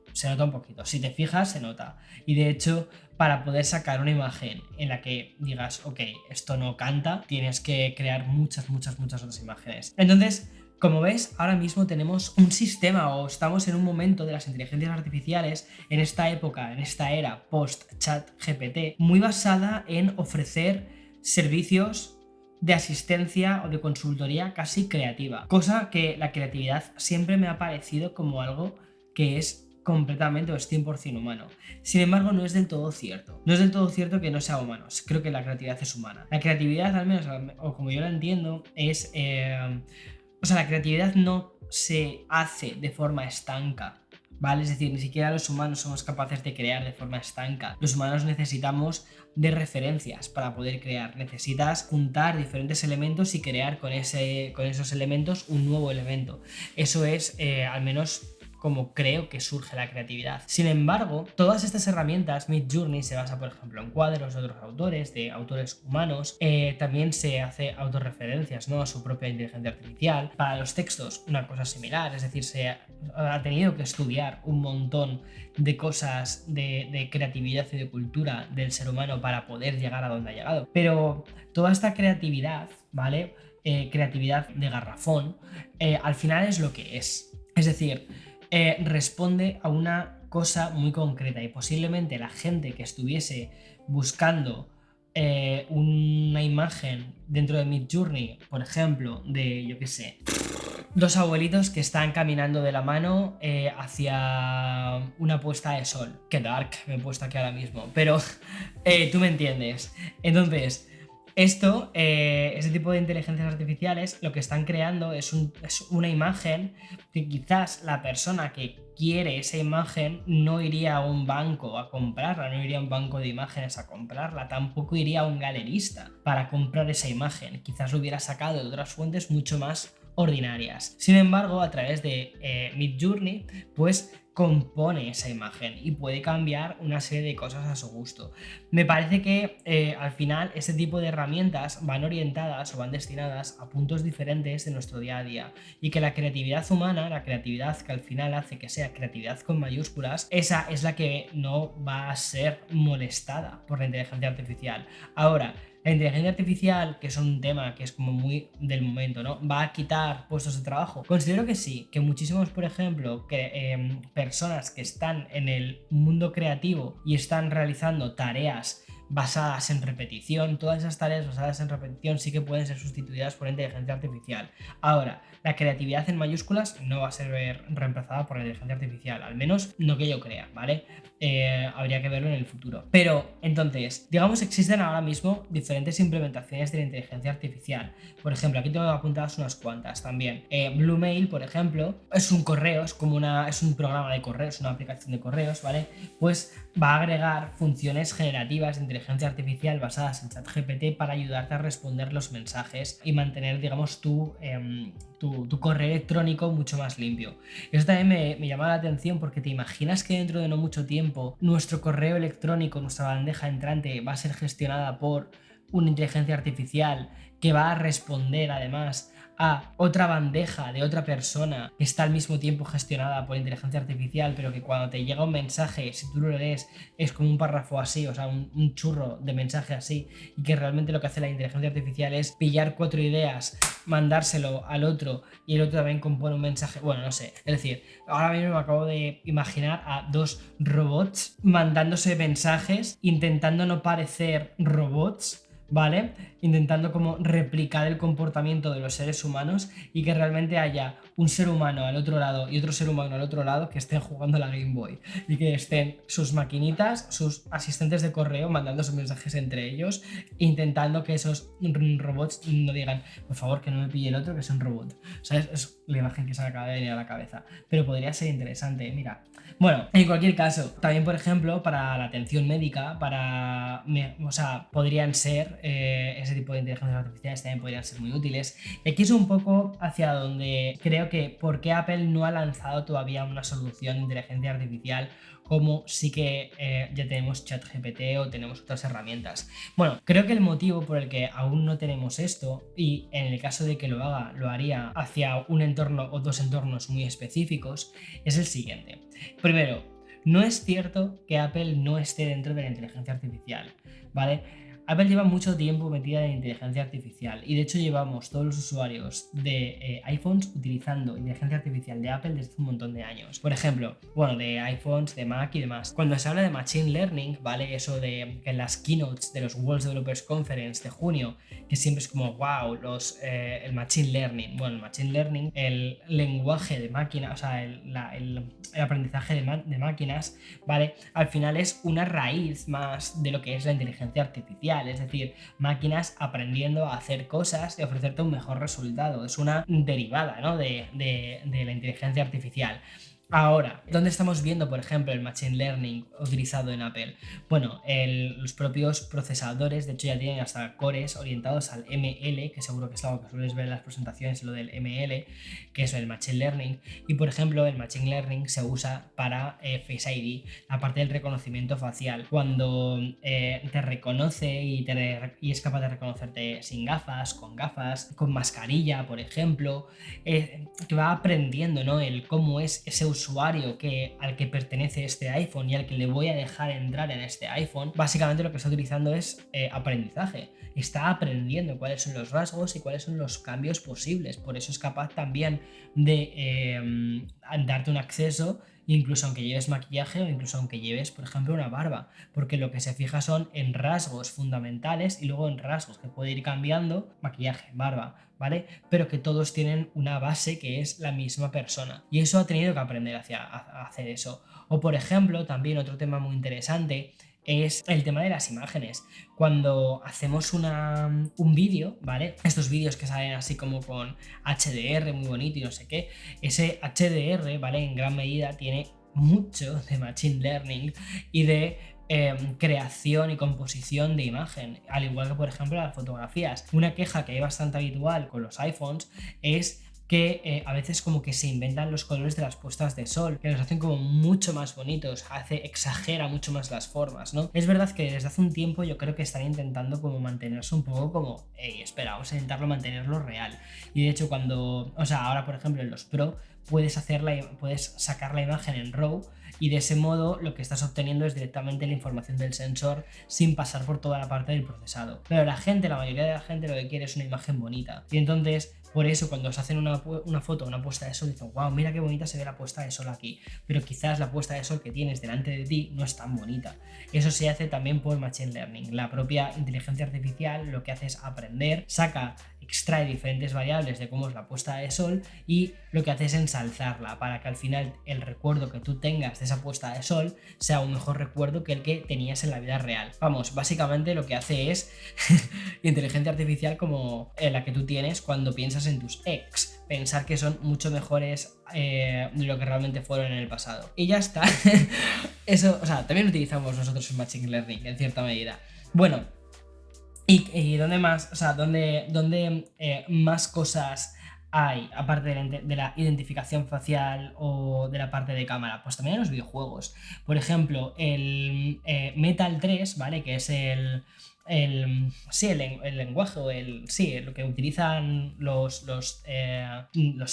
Si te fijas, se nota. Y de hecho, para poder sacar una imagen en la que digas, ok, esto no canta, tienes que crear muchas otras imágenes. Entonces, como ves, ahora mismo tenemos un sistema o estamos en un momento de las inteligencias artificiales en esta época, en esta era post-chat GPT, muy basada en ofrecer servicios de asistencia o de consultoría casi creativa, cosa que la creatividad siempre me ha parecido como algo que es completamente o es 100% humano. Sin embargo, no es del todo cierto. No es del todo cierto que no sea humano. Creo que la creatividad es humana. La creatividad, al menos, o como yo la entiendo, es... o sea, la creatividad no se hace de forma estanca, ¿vale? Es decir, ni siquiera los humanos somos capaces de crear de forma estanca. Los humanos necesitamos de referencias para poder crear. Necesitas juntar diferentes elementos y crear con esos elementos un nuevo elemento. Eso es, al menos, como creo que surge la creatividad. Sin embargo, todas estas herramientas, Midjourney se basa, por ejemplo, en cuadros de otros autores, de autores humanos. También se hace autorreferencias, ¿no?, a su propia inteligencia artificial. Para los textos, una cosa similar, es decir, se ha tenido que estudiar un montón de cosas de creatividad y de cultura del ser humano para poder llegar a donde ha llegado. Pero toda esta creatividad, ¿vale? Creatividad de garrafón, al final es lo que es. Es decir, responde a una cosa muy concreta y posiblemente la gente que estuviese buscando una imagen dentro de Midjourney, por ejemplo, de, yo qué sé, dos abuelitos que están caminando de la mano hacia una puesta de sol. Qué dark me he puesto aquí ahora mismo, pero tú me entiendes. Entonces, ese tipo de inteligencias artificiales lo que están creando es una imagen que quizás la persona que quiere esa imagen no iría a un banco a comprarla, no iría a un banco de imágenes a comprarla, tampoco iría a un galerista para comprar esa imagen, quizás lo hubiera sacado de otras fuentes mucho más ordinarias. Sin embargo, a través de Midjourney, pues compone esa imagen y puede cambiar una serie de cosas a su gusto. Me parece que al final este tipo de herramientas van orientadas o van destinadas a puntos diferentes de nuestro día a día y que la creatividad humana, la creatividad que al final hace que sea creatividad con mayúsculas, esa es la que no va a ser molestada por la inteligencia artificial. Ahora, la inteligencia artificial, que es un tema que es como muy del momento, ¿no?, ¿va a quitar puestos de trabajo? Considero que sí, que muchísimos, por ejemplo, personas que están en el mundo creativo y están realizando tareas basadas en repetición, todas esas tareas basadas en repetición sí que pueden ser sustituidas por inteligencia artificial. Ahora, la creatividad en mayúsculas no va a ser reemplazada por la inteligencia artificial, al menos no que yo crea, ¿vale? Habría que verlo en el futuro. Pero, entonces, digamos, existen ahora mismo diferentes implementaciones de la inteligencia artificial. Por ejemplo, aquí tengo apuntadas unas cuantas también. Bluemail, por ejemplo, es un correo, es un programa de correos, una aplicación de correos, ¿vale? Pues va a agregar funciones generativas de inteligencia artificial basadas en ChatGPT para ayudarte a responder los mensajes y mantener, digamos, tu correo electrónico mucho más limpio. Eso también me llama la atención porque te imaginas que dentro de no mucho tiempo nuestro correo electrónico, nuestra bandeja entrante va a ser gestionada por una inteligencia artificial que va a responder además a otra bandeja de otra persona que está al mismo tiempo gestionada por inteligencia artificial, pero que cuando te llega un mensaje, si tú lo lees, es como un párrafo así, o sea, un churro de mensaje así, y que realmente lo que hace la inteligencia artificial es pillar 4 ideas, mandárselo al otro y el otro también compone un mensaje, bueno, no sé, es decir, ahora mismo me acabo de imaginar a 2 robots mandándose mensajes, intentando no parecer robots, ¿vale? Intentando como replicar el comportamiento de los seres humanos y que realmente haya un ser humano al otro lado y otro ser humano al otro lado que estén jugando a la Game Boy y que estén sus maquinitas, sus asistentes de correo mandando sus mensajes entre ellos, intentando que esos robots no digan, por favor, que no me pille el otro, que es un robot. ¿Sabes? Es la imagen que se me acaba de venir a la cabeza. Pero podría ser interesante, mira. Bueno, en cualquier caso, también por ejemplo, para la atención médica, o sea, podrían ser ese tipo de inteligencias artificiales también podrían ser muy útiles. Y aquí es un poco hacia donde creo que por qué Apple no ha lanzado todavía una solución de inteligencia artificial como sí que ya tenemos ChatGPT o tenemos otras herramientas. Bueno, creo que el motivo por el que aún no tenemos esto, y en el caso de que lo haga, lo haría hacia un entorno o 2 entornos muy específicos, es el siguiente. Primero, no es cierto que Apple no esté dentro de la inteligencia artificial, ¿vale? Apple lleva mucho tiempo metida en inteligencia artificial y de hecho llevamos todos los usuarios de iPhones utilizando inteligencia artificial de Apple desde un montón de años. Por ejemplo, bueno, de iPhones, de Mac y demás. Cuando se habla de Machine Learning, ¿vale? Eso de que en las keynotes de los World Developers Conference de junio, que siempre es como, wow, el Machine Learning. Bueno, el Machine Learning, el lenguaje de máquina, o sea, el aprendizaje de máquinas, ¿vale? Al final es una raíz más de lo que es la inteligencia artificial, es decir, máquinas aprendiendo a hacer cosas y ofrecerte un mejor resultado. Es una derivada, ¿no? de la inteligencia artificial. Ahora, ¿dónde estamos viendo, por ejemplo, el Machine Learning utilizado en Apple? Bueno, los propios procesadores, de hecho ya tienen hasta cores orientados al ML, que seguro que es algo que sueles ver en las presentaciones, lo del ML, que es el Machine Learning. Y, por ejemplo, el Machine Learning se usa para Face ID, la parte del reconocimiento facial. Cuando te reconoce y es capaz de reconocerte sin gafas, con mascarilla, por ejemplo, que va aprendiendo, ¿no? El cómo es ese usuario al que pertenece este iPhone y al que le voy a dejar entrar en este iPhone. Básicamente lo que está utilizando es aprendizaje. Está aprendiendo cuáles son los rasgos y cuáles son los cambios posibles. Por eso es capaz también de darte un acceso incluso aunque lleves maquillaje o incluso aunque lleves, por ejemplo, una barba, porque lo que se fija son en rasgos fundamentales y luego en rasgos que puede ir cambiando, maquillaje, barba, ¿vale? Pero que todos tienen una base que es la misma persona. Y eso ha tenido que aprender a hacer eso. O, por ejemplo, también otro tema muy interesante es el tema de las imágenes. Cuando hacemos un vídeo, ¿vale? Estos vídeos que salen así como con HDR muy bonito y no sé qué, ese HDR, ¿vale? En gran medida tiene mucho de Machine Learning y de creación y composición de imagen, al igual que por ejemplo las fotografías. Una queja que hay bastante habitual con los iPhones es que a veces como que se inventan los colores de las puestas de sol, que los hacen como mucho más bonitos, exagera mucho más las formas, ¿no? Es verdad que desde hace un tiempo yo creo que están intentando como mantenerse un poco como, hey, espera, vamos a intentarlo mantenerlo real. Y de hecho ahora por ejemplo en los Pro puedes sacar la imagen en RAW y de ese modo lo que estás obteniendo es directamente la información del sensor sin pasar por toda la parte del procesado. Pero la mayoría de la gente lo que quiere es una imagen bonita. Y entonces, por eso cuando os hacen una foto, una puesta de sol, dicen, wow, mira qué bonita se ve la puesta de sol aquí. Pero quizás la puesta de sol que tienes delante de ti no es tan bonita. Eso se hace también por Machine Learning. La propia inteligencia artificial lo que hace es aprender, extrae diferentes variables de cómo es la puesta de sol y lo que hace es ensalzarla para que al final el recuerdo que tú tengas de esa puesta de sol sea un mejor recuerdo que el que tenías en la vida real. Vamos, básicamente lo que hace es inteligencia artificial como la que tú tienes cuando piensas en tus ex, pensar que son mucho mejores de lo que realmente fueron en el pasado. Y ya está. Eso, o sea, también utilizamos nosotros el Machine Learning en cierta medida. Bueno, ¿y dónde más? O sea, ¿dónde más cosas hay, aparte de la identificación facial o de la parte de cámara? Pues también en los videojuegos. Por ejemplo, el Metal 3, ¿vale? Que es el lenguaje o lo que utilizan los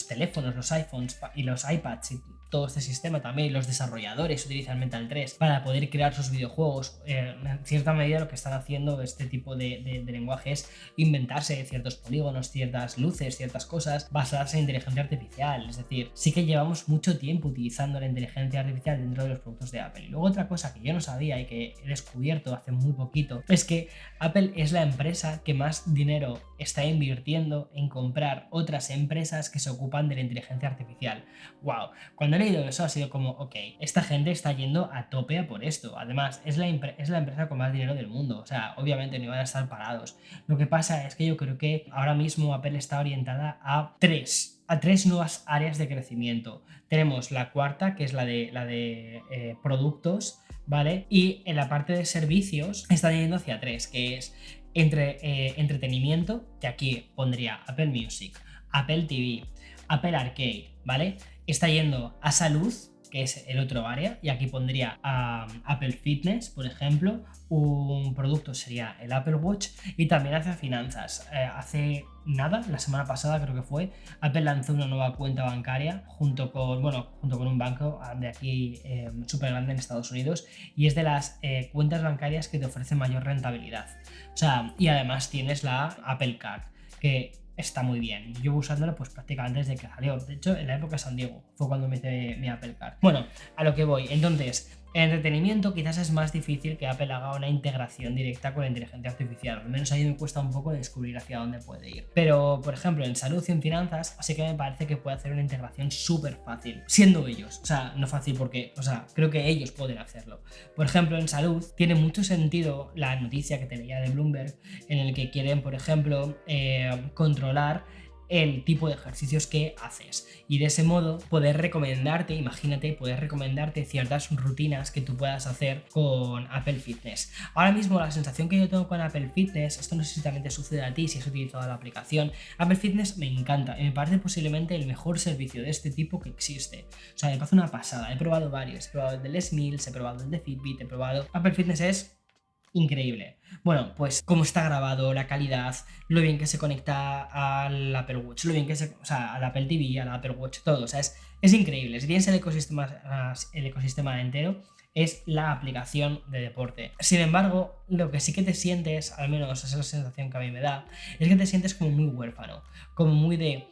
teléfonos, los iPhones y los iPads y todo este sistema también, y los desarrolladores utilizan Mental 3 para poder crear sus videojuegos. En cierta medida lo que están haciendo este tipo de lenguaje es inventarse ciertos polígonos, ciertas luces, ciertas cosas basadas en inteligencia artificial. Es decir, sí que llevamos mucho tiempo utilizando la inteligencia artificial dentro de los productos de Apple. Y luego otra cosa que yo no sabía y que he descubierto hace muy poquito es que Apple es la empresa que más dinero está invirtiendo en comprar otras empresas que se ocupan de la inteligencia artificial. ¡Wow! Cuando he leído eso ha sido como, ok, esta gente está yendo a tope a por esto. Además, es la empresa con más dinero del mundo. O sea, obviamente no iban a estar parados. Lo que pasa es que yo creo que ahora mismo Apple está orientada a tres nuevas áreas de crecimiento. Tenemos la cuarta, que es la de productos, ¿vale? Y en la parte de servicios están yendo hacia tres, que es entretenimiento, que aquí pondría Apple Music, Apple TV, Apple Arcade, ¿vale? Está yendo a salud, que es el otro área, y aquí pondría Apple Fitness, por ejemplo. Un producto sería el Apple Watch, y también hace finanzas. Hace nada, la semana pasada creo que fue, Apple lanzó una nueva cuenta bancaria junto con un banco de aquí súper grande en Estados Unidos, y es de las cuentas bancarias que te ofrecen mayor rentabilidad. O sea, y además tienes la Apple Card, que está muy bien. Yo llevo usándolo pues prácticamente desde que salió. De hecho, en la época de San Diego fue cuando me hice mi Apple Card. Bueno, a lo que voy. Entonces, en entretenimiento quizás es más difícil que Apple haga una integración directa con la inteligencia artificial. Al menos ahí me cuesta un poco descubrir hacia dónde puede ir. Pero, por ejemplo, en salud y en finanzas, sí que me parece que puede hacer una integración súper fácil, siendo ellos. O sea, no fácil porque, creo que ellos pueden hacerlo. Por ejemplo, en salud tiene mucho sentido la noticia que te leía de Bloomberg, en el que quieren, por ejemplo, controlar el tipo de ejercicios que haces, y de ese modo poder recomendarte ciertas rutinas que tú puedas hacer con Apple Fitness. Ahora mismo la sensación que yo tengo con Apple Fitness, esto no sé si también te sucede a ti si has utilizado la aplicación, Apple Fitness me encanta y me parece posiblemente el mejor servicio de este tipo que existe. O sea, me parece una pasada. He probado varios, he probado el de Les Mills, he probado el de Fitbit, he probado Apple Fitness. Es increíble. Bueno, pues cómo está grabado, la calidad, lo bien que se conecta al Apple Watch, lo bien que al Apple TV, al Apple Watch, todo. O sea, es increíble. Si tienes el ecosistema entero, es la aplicación de deporte. Sin embargo, lo que sí que te sientes, al menos esa es la sensación que a mí me da, es que te sientes como muy huérfano, como muy de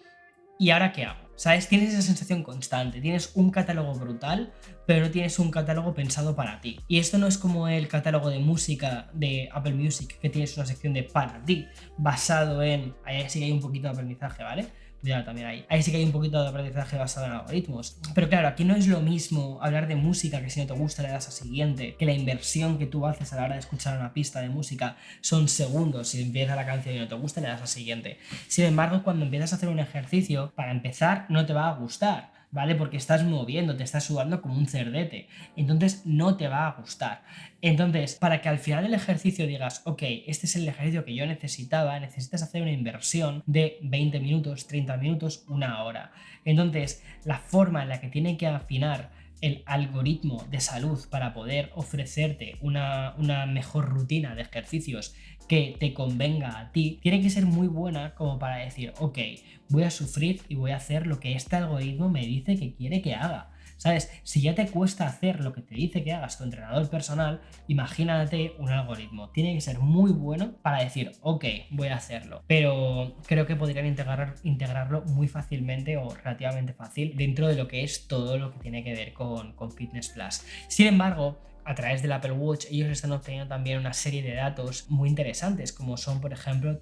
¿y ahora qué hago? ¿Sabes? Tienes esa sensación constante, tienes un catálogo brutal, pero no tienes un catálogo pensado para ti. Y esto no es como el catálogo de música de Apple Music, que tienes una sección de para ti, basado en... Ahí sí que hay un poquito de aprendizaje, ¿vale? Cuidado también ahí. Ahí sí que hay un poquito de aprendizaje basado en algoritmos. Pero claro, aquí no es lo mismo hablar de música, que si no te gusta le das a siguiente, que la inversión que tú haces a la hora de escuchar una pista de música son segundos. Si empieza la canción y no te gusta, le das a siguiente. Sin embargo, cuando empiezas a hacer un ejercicio, para empezar, no te va a gustar, ¿vale? Porque estás moviendo, te estás sudando como un cerdete. Entonces no te va a gustar. Entonces, para que al final del ejercicio digas, ok, este es el ejercicio que yo necesitaba, necesitas hacer una inversión de 20 minutos, 30 minutos, una hora. Entonces, la forma en la que tiene que afinar el algoritmo de salud para poder ofrecerte una mejor rutina de ejercicios que te convenga a ti, tiene que ser muy buena como para decir, ok, voy a sufrir y voy a hacer lo que este algoritmo me dice que quiere que haga. ¿Sabes? Si ya te cuesta hacer lo que te dice que hagas tu entrenador personal, imagínate un algoritmo. Tiene que ser muy bueno para decir, ok, voy a hacerlo. Pero creo que podrían integrarlo muy fácilmente o relativamente fácil dentro de lo que es todo lo que tiene que ver con Fitness Plus. Sin embargo, a través del Apple Watch ellos están obteniendo también una serie de datos muy interesantes, como son, por ejemplo,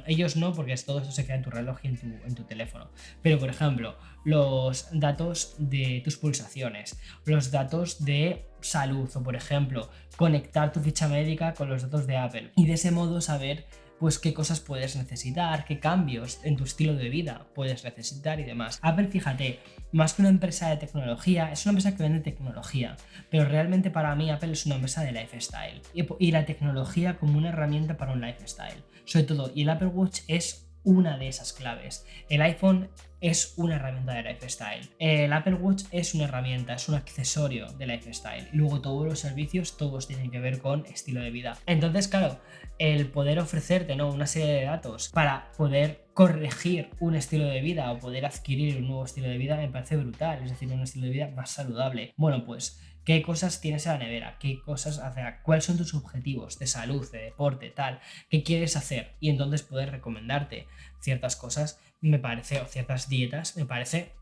ellos no, porque todo eso se queda en tu reloj y en tu teléfono, pero por ejemplo, los datos de tus pulsaciones, los datos de salud, o por ejemplo, conectar tu ficha médica con los datos de Apple y de ese modo saber pues qué cosas puedes necesitar, qué cambios en tu estilo de vida puedes necesitar y demás. Apple, fíjate, más que una empresa de tecnología, es una empresa que vende tecnología, pero realmente para mí Apple es una empresa de lifestyle y la tecnología como una herramienta para un lifestyle, sobre todo, y el Apple Watch es una de esas claves. El iPhone es una herramienta de lifestyle. El Apple Watch es una herramienta, es un accesorio de lifestyle. Y luego todos los servicios, todos tienen que ver con estilo de vida. Entonces, claro, el poder ofrecerte, ¿no?, una serie de datos para poder corregir un estilo de vida o poder adquirir un nuevo estilo de vida me parece brutal. Es decir, un estilo de vida más saludable. Bueno, pues ¿qué cosas tienes en la nevera? ¿Qué cosas hacer? ¿Cuáles son tus objetivos de salud, de deporte, tal? ¿Qué quieres hacer? Y entonces poder recomendarte ciertas cosas, me parece, o ciertas dietas, me parece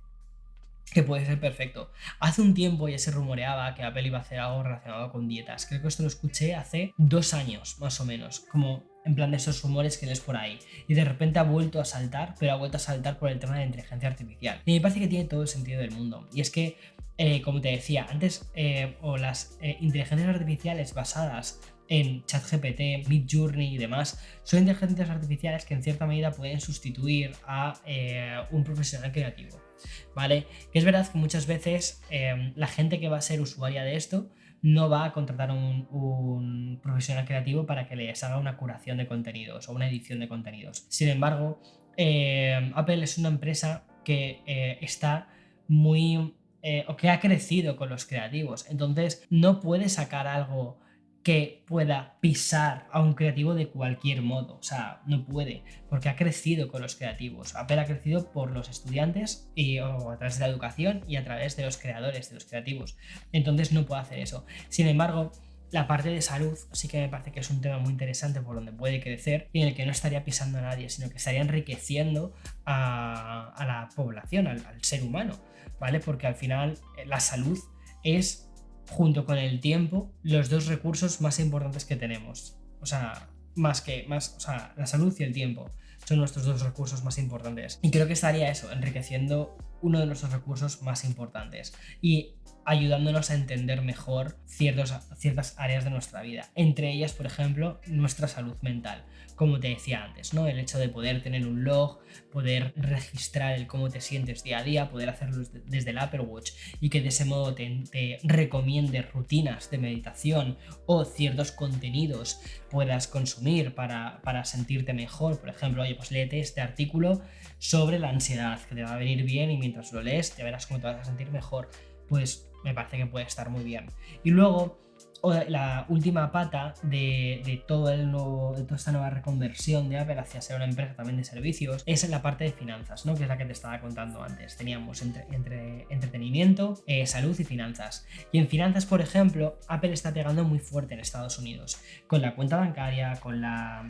que puede ser perfecto. Hace un tiempo ya se rumoreaba que Apple iba a hacer algo relacionado con dietas. Creo que esto lo escuché hace 2 años, más o menos, como en plan de esos rumores que lees por ahí. Y de repente ha vuelto a saltar, pero ha vuelto a saltar por el tema de la inteligencia artificial. Y me parece que tiene todo el sentido del mundo. Y es que, como te decía antes, o las inteligencias artificiales basadas en ChatGPT, Midjourney y demás, son inteligencias artificiales que en cierta medida pueden sustituir a un profesional creativo, ¿vale? Que es verdad que muchas veces la gente que va a ser usuaria de esto no va a contratar a un profesional creativo para que les haga una curación de contenidos o una edición de contenidos. Sin embargo, Apple es una empresa que está muy... o que ha crecido con los creativos, entonces no puede sacar algo que pueda pisar a un creativo de cualquier modo, o sea, no puede, porque ha crecido con los creativos. Apple ha crecido por los estudiantes o a través de la educación y a través de los creadores, de los creativos, entonces no puede hacer eso. Sin embargo, la parte de salud sí que me parece que es un tema muy interesante por donde puede crecer y en el que no estaría pisando a nadie, sino que estaría enriqueciendo a la población, al ser humano, ¿vale? Porque al final la salud es, junto con el tiempo, los dos recursos más importantes que tenemos. O sea, la salud y el tiempo son nuestros dos recursos más importantes. Y creo que estaría eso, enriqueciendo uno de nuestros recursos más importantes y ayudándonos a entender mejor ciertas áreas de nuestra vida. Entre ellas, por ejemplo, nuestra salud mental. Como te decía antes, ¿no? El hecho de poder tener un log, poder registrar el cómo te sientes día a día, poder hacerlo desde el Apple Watch y que de ese modo te recomiende rutinas de meditación o ciertos contenidos puedas consumir para sentirte mejor. Por ejemplo, oye, pues léete este artículo sobre la ansiedad, que te va a venir bien y mientras lo lees te verás cómo te vas a sentir mejor. Pues me parece que puede estar muy bien. Y luego, la última pata de toda esta nueva reconversión de Apple hacia ser una empresa también de servicios es en la parte de finanzas, ¿no? Que es la que te estaba contando antes. Teníamos entre entretenimiento, salud y finanzas. Y en finanzas, por ejemplo, Apple está pegando muy fuerte en Estados Unidos, con la cuenta bancaria, con la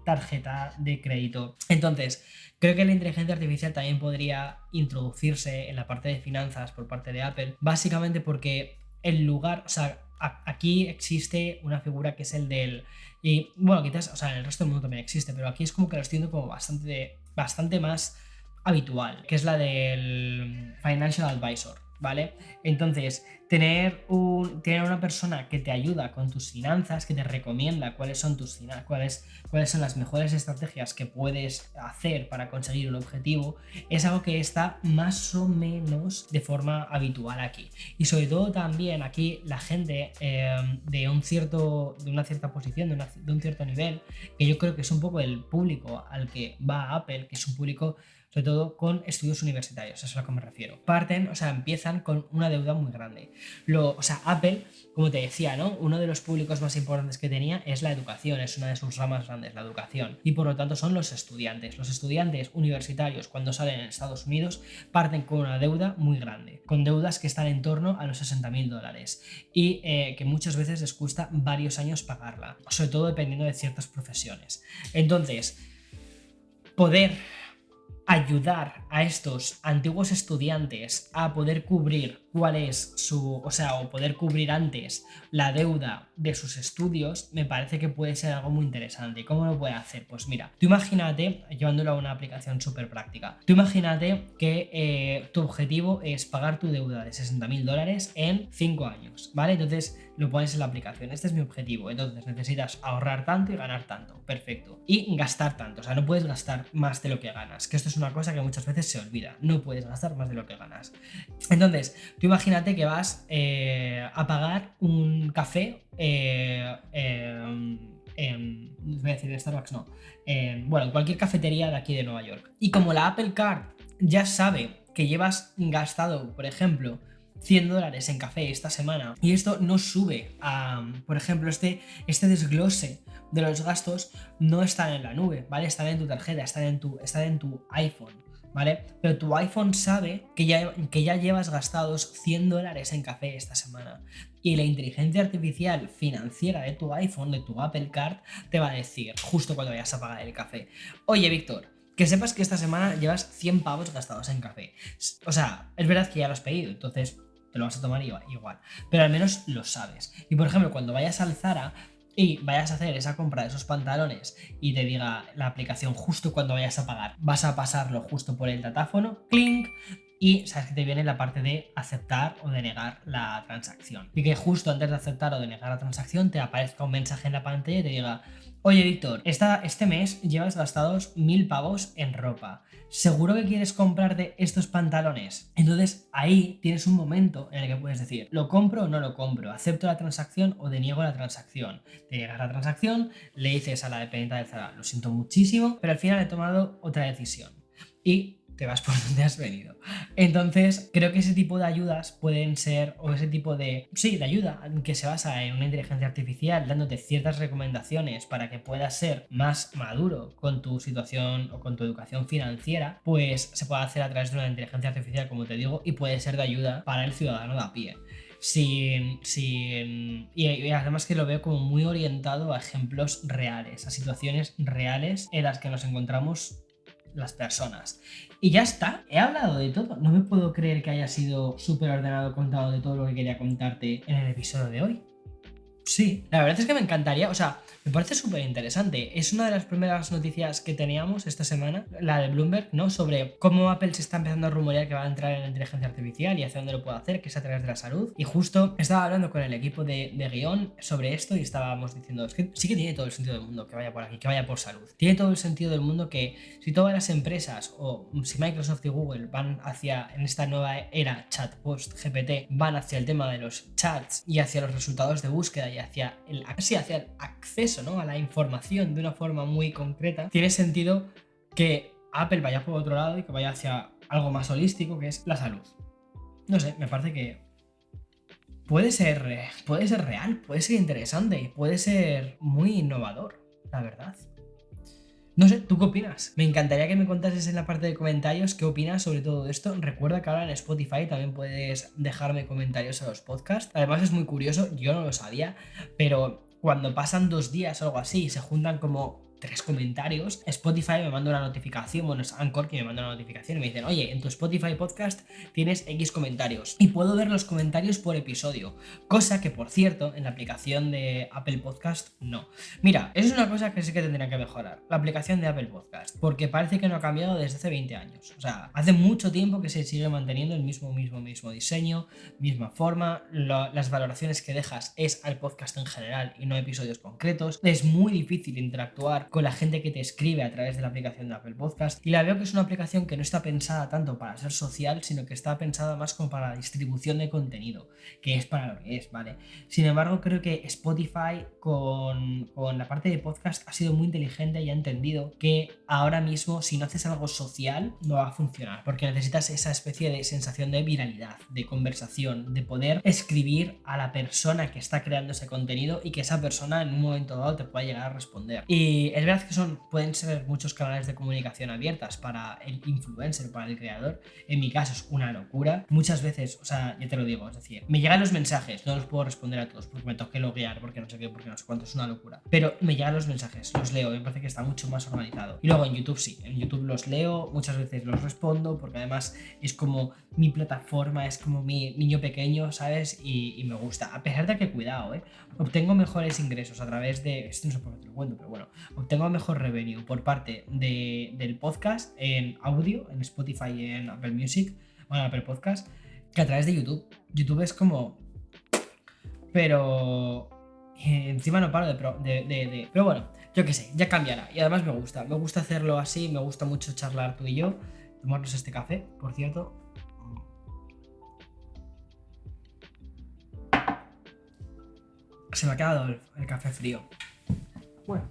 tarjeta de crédito. Entonces, creo que la inteligencia artificial también podría introducirse en la parte de finanzas por parte de Apple, básicamente porque aquí existe una figura que es el del... Y bueno, quizás, o sea, en el resto del mundo también existe, pero aquí es como que lo estoy viendo como bastante más habitual, que es la del Financial Advisor, ¿vale? Entonces, tener una persona que te ayuda con tus finanzas, que te recomienda cuáles son cuáles son las mejores estrategias que puedes hacer para conseguir un objetivo, es algo que está más o menos de forma habitual aquí. Y sobre todo también aquí la gente de una cierta posición, de un cierto nivel, que yo creo que es un poco el público al que va Apple, que es un público sobre todo con estudios universitarios, eso es a lo que me refiero. Empiezan con una deuda muy grande. Apple, como te decía, ¿no? Uno de los públicos más importantes que tenía es la educación, es una de sus ramas grandes, la educación. Y por lo tanto son los estudiantes. Los estudiantes universitarios, cuando salen en Estados Unidos, parten con una deuda muy grande, con deudas que están en torno a los $60.000 y que muchas veces les cuesta varios años pagarla, sobre todo dependiendo de ciertas profesiones. Entonces, poder ayudar a estos antiguos estudiantes a poder cubrir o poder cubrir antes la deuda de sus estudios, me parece que puede ser algo muy interesante. ¿Cómo lo puede hacer? Pues mira, tú imagínate, llevándolo a una aplicación súper práctica, tú imagínate que tu objetivo es pagar tu deuda de $60.000 en 5 años, ¿vale? Entonces lo pones en la aplicación, este es mi objetivo, entonces necesitas ahorrar tanto y ganar tanto, perfecto, y gastar tanto, o sea, no puedes gastar más de lo que ganas, que esto es una cosa que muchas veces se olvida, no puedes gastar más de lo que ganas. Entonces, tú imagínate que vas a pagar un café voy a decir en Starbucks no, bueno, en cualquier cafetería de aquí de Nueva York. Y como la Apple Card ya sabe que llevas gastado, por ejemplo, $100 en café esta semana y esto no sube a, por ejemplo, este desglose de los gastos no están en la nube, ¿vale? Están en tu tarjeta, están en tu iPhone, ¿vale? Pero tu iPhone sabe que ya llevas gastados $100 en café esta semana y la inteligencia artificial financiera de tu iPhone, de tu Apple Card, te va a decir justo cuando vayas a pagar el café: oye, Víctor, que sepas que esta semana llevas 100 pavos gastados en café. O sea, es verdad que ya lo has pedido, entonces te lo vas a tomar igual, pero al menos lo sabes. Y por ejemplo, cuando vayas al Zara y vayas a hacer esa compra de esos pantalones y te diga la aplicación justo cuando vayas a pagar, vas a pasarlo justo por el datáfono, clink, y sabes que te viene la parte de aceptar o denegar la transacción. Y que justo antes de aceptar o denegar la transacción te aparezca un mensaje en la pantalla y te diga: oye, Víctor, este mes llevas gastados 1000 pavos en ropa. ¿Seguro que quieres comprarte estos pantalones? Entonces ahí tienes un momento en el que puedes decir: ¿lo compro o no lo compro? ¿Acepto la transacción o deniego la transacción? Te niegas la transacción, le dices a la dependiente del Zara: lo siento muchísimo, pero al final he tomado otra decisión. Y te vas por donde has venido. Entonces, creo que ese tipo de ayudas pueden ser, o ese tipo de ayuda que se basa en una inteligencia artificial dándote ciertas recomendaciones para que puedas ser más maduro con tu situación o con tu educación financiera, pues se puede hacer a través de una inteligencia artificial, como te digo, y puede ser de ayuda para el ciudadano de a pie. Y además que lo veo como muy orientado a ejemplos reales, a situaciones reales en las que nos encontramos las personas. Y ya está, he hablado de todo. No me puedo creer que haya sido súper ordenado, contado de todo lo que quería contarte en el episodio de hoy. Sí, la verdad es que me encantaría, o sea, me parece súper interesante. Es una de las primeras noticias que teníamos esta semana, la de Bloomberg, ¿no? Sobre cómo Apple se está empezando a rumorear que va a entrar en la inteligencia artificial y hacia dónde lo puede hacer, que es a través de la salud. Y justo estaba hablando con el equipo de guión sobre esto y estábamos diciendo: es que sí que tiene todo el sentido del mundo que vaya por aquí, que vaya por salud. Tiene todo el sentido del mundo que si todas las empresas, o si Microsoft y Google van hacia, en esta nueva era chat post GPT, van hacia el tema de los chats y hacia los resultados de búsqueda y hacia el acceso, ¿no?, a la información de una forma muy concreta, tiene sentido que Apple vaya por otro lado y que vaya hacia algo más holístico, que es la salud. No sé, me parece que puede ser real, puede ser interesante, puede ser muy innovador, la verdad. No sé, ¿tú qué opinas? Me encantaría que me contases en la parte de comentarios qué opinas sobre todo esto. Recuerda que ahora en Spotify también puedes dejarme comentarios a los podcasts. Además es muy curioso, yo no lo sabía, pero cuando pasan 2 días o algo así y se juntan como 3 comentarios, Spotify me manda una notificación, bueno, es Anchor que me manda una notificación y me dicen: oye, en tu Spotify podcast tienes X comentarios, y puedo ver los comentarios por episodio, cosa que, por cierto, en la aplicación de Apple Podcast no. Mira, eso es una cosa que sí que tendría que mejorar, la aplicación de Apple Podcast, porque parece que no ha cambiado desde hace 20 años. O sea, hace mucho tiempo que se sigue manteniendo el mismo diseño, misma forma, las valoraciones que dejas es al podcast en general y no a episodios concretos. Es muy difícil interactuar con la gente que te escribe a través de la aplicación de Apple Podcast, y la veo que es una aplicación que no está pensada tanto para ser social, sino que está pensada más como para la distribución de contenido, que es para lo que es, ¿vale? Sin embargo, creo que Spotify con la parte de podcast ha sido muy inteligente y ha entendido que ahora mismo, si no haces algo social, no va a funcionar, porque necesitas esa especie de sensación de viralidad, de conversación, de poder escribir a la persona que está creando ese contenido y que esa persona en un momento dado te pueda llegar a responder. Y es verdad que pueden ser muchos canales de comunicación abiertas para el influencer, para el creador. En mi caso es una locura. Muchas veces, o sea, ya te lo digo, es decir, me llegan los mensajes, no los puedo responder a todos porque me tengo que loguear, porque no sé qué, porque no sé cuánto, es una locura. Pero me llegan los mensajes, los leo, me parece que está mucho más organizado. Y luego en YouTube sí, en YouTube los leo, muchas veces los respondo, porque además es como mi plataforma, es como mi niño pequeño, ¿sabes? Y me gusta. A pesar de que, cuidado, obtengo mejores ingresos a través de, esto no sé por qué te lo cuento, pero bueno, obtengo mejor revenue por parte del podcast en audio, en Spotify y en Apple Music, bueno, Apple Podcast, que a través de YouTube. YouTube es como... Pero... encima no paro de... Pero bueno, yo qué sé, ya cambiará. Y además me gusta hacerlo así, me gusta mucho charlar tú y yo, tomarnos este café, por cierto. Se me ha quedado el café frío. Bueno.